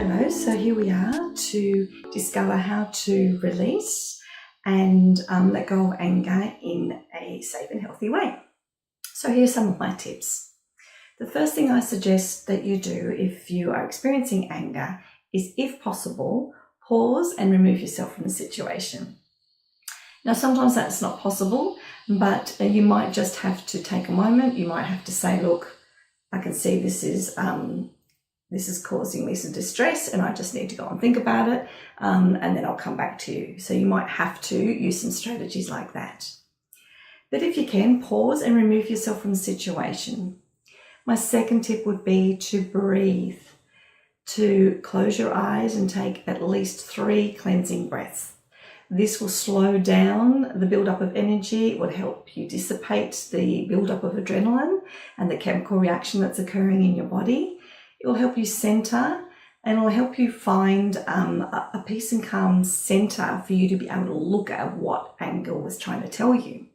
Hello, so here we are to discover how to release and let go of anger in a safe and healthy way. So here's some of my tips. The first thing I suggest that you do if you are experiencing anger is, if possible, pause and remove yourself from the situation. Now, sometimes that's not possible, but you might just have to take a moment. You might have to say, look, I can see this is causing me some distress and I just need to go and think about it, and then I'll come back to you. So you might have to use some strategies like that. But if you can, pause and remove yourself from the situation. My second tip would be to breathe, to close your eyes and take at least 3 cleansing breaths. This will slow down the buildup of energy. It will help you dissipate the buildup of adrenaline and the chemical reaction that's occurring in your body. It will help you center, and it will help you find a peace and calm center for you to be able to look at what anger was trying to tell you.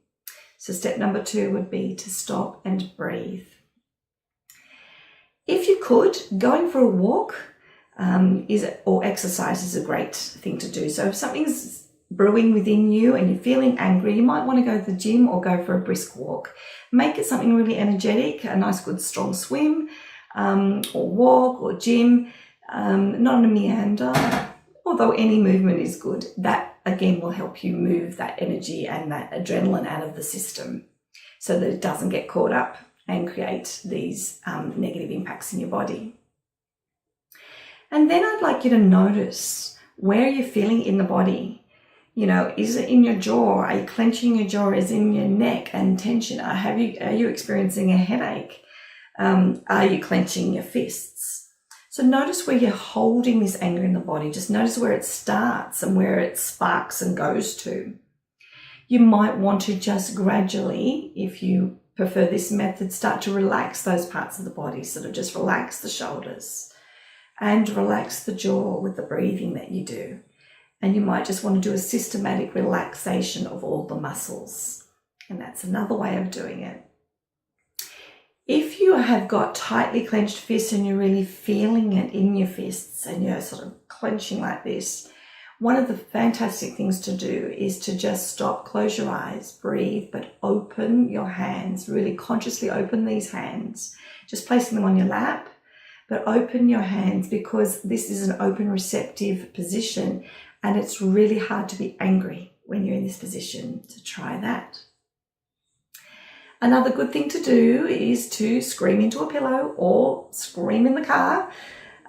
So step number 2 would be to stop and breathe. If you could, going for a walk or exercise is a great thing to do. So if something's brewing within you and you're feeling angry, you might want to go to the gym or go for a brisk walk. Make it something really energetic, a nice good strong swim, or walk or gym, not a meander, although any movement is good. That again will help you move that energy and that adrenaline out of the system so that it doesn't get caught up and create these negative impacts in your body. And then I'd like you to notice where you're feeling in the body. You know, is it in your jaw? Are you clenching your jaw? Is it in your neck and tension? Are you experiencing a headache? Are you clenching your fists? So notice where you're holding this anger in the body. Just notice where it starts and where it sparks and goes to. You might want to just gradually, if you prefer this method, start to relax those parts of the body. Sort of just relax the shoulders and relax the jaw with the breathing that you do. And you might just want to do a systematic relaxation of all the muscles. And that's another way of doing it. If you have got tightly clenched fists and you're really feeling it in your fists and you're sort of clenching like this, one of the fantastic things to do is to just stop, close your eyes, breathe, but open your hands, really consciously open these hands, just placing them on your lap, but open your hands, because this is an open receptive position and it's really hard to be angry when you're in this position. So try that. Another good thing to do is to scream into a pillow or scream in the car.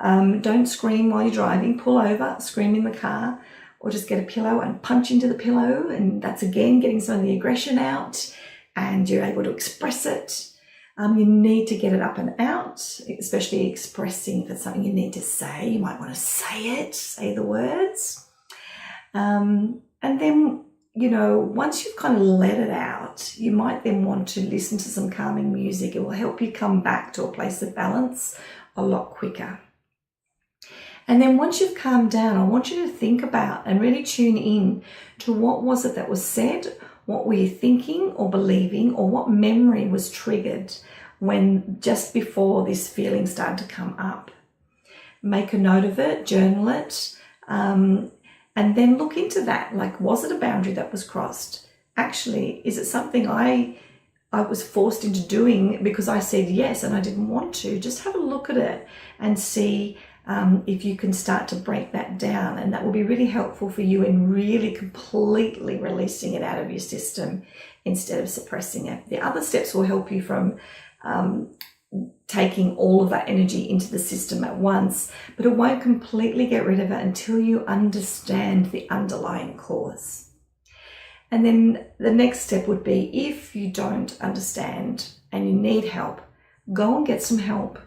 Don't scream while you're driving. Pull over, scream in the car, or just get a pillow and punch into the pillow. And that's again getting some of the aggression out and you're able to express it. You need to get it up and out, especially expressing if it's something you need to say. You might want to say it, say the words. And then, you know, once you've kind of let it out, you might then want to listen to some calming music. It will help you come back to a place of balance a lot quicker. And then once you've calmed down, I want you to think about and really tune in to what was it that was said, what were you thinking or believing, or what memory was triggered when just before this feeling started to come up. Make a note of it, journal it, and then look into that. Like, was it a boundary that was crossed? Actually, is it something I was forced into doing because I said yes and I didn't want to? Just have a look at it and see if you can start to break that down. And that will be really helpful for you in really completely releasing it out of your system instead of suppressing it. The other steps will help you from taking all of that energy into the system at once, but it won't completely get rid of it until you understand the underlying cause. And then the next step would be, if you don't understand and you need help, go and get some help.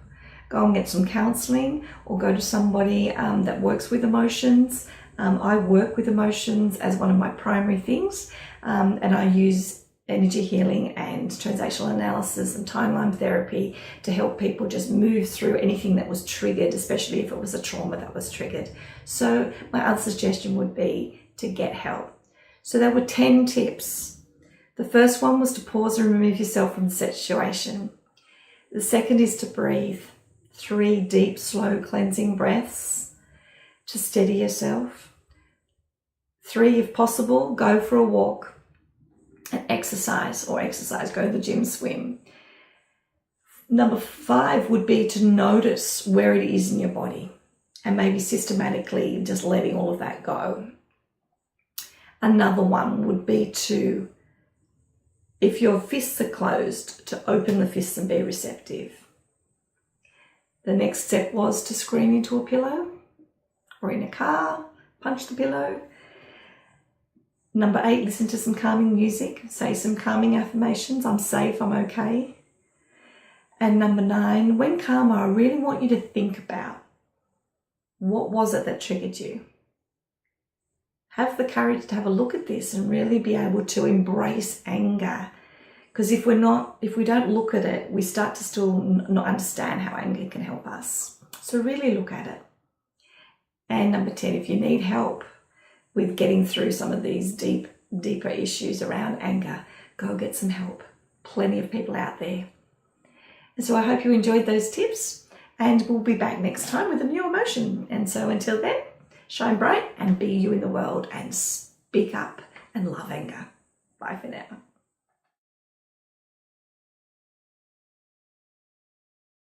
Go and get some counseling or go to somebody that works with emotions. I work with emotions as one of my primary things, and I use energy healing and transactional analysis and timeline therapy to help people just move through anything that was triggered, especially if it was a trauma that was triggered. So my other suggestion would be to get help. So there were 10 tips. The first one was to pause and remove yourself from the situation. The second is to breathe. 3 deep, slow cleansing breaths. to steady yourself. 3, if possible, go for a walk and exercise, go to the gym, swim. Number 5 would be to notice where it is in your body and maybe systematically just letting all of that go. Another one would be to, if your fists are closed, to open the fists and be receptive. The next step was to scream into a pillow or in a car, punch the pillow. Number 8, listen to some calming music, say some calming affirmations. I'm safe, I'm okay. And number 9, when calmer, I really want you to think about what was it that triggered you. Have the courage to have a look at this and really be able to embrace anger. Because if we don't look at it, we start to still not understand how anger can help us. So really look at it. And number 10, if you need help with getting through some of these deeper issues around anger, go get some help. Plenty of people out there. And so I hope you enjoyed those tips, and we'll be back next time with a new emotion. And so until then, shine bright and be you in the world and speak up and love anger. Bye for now.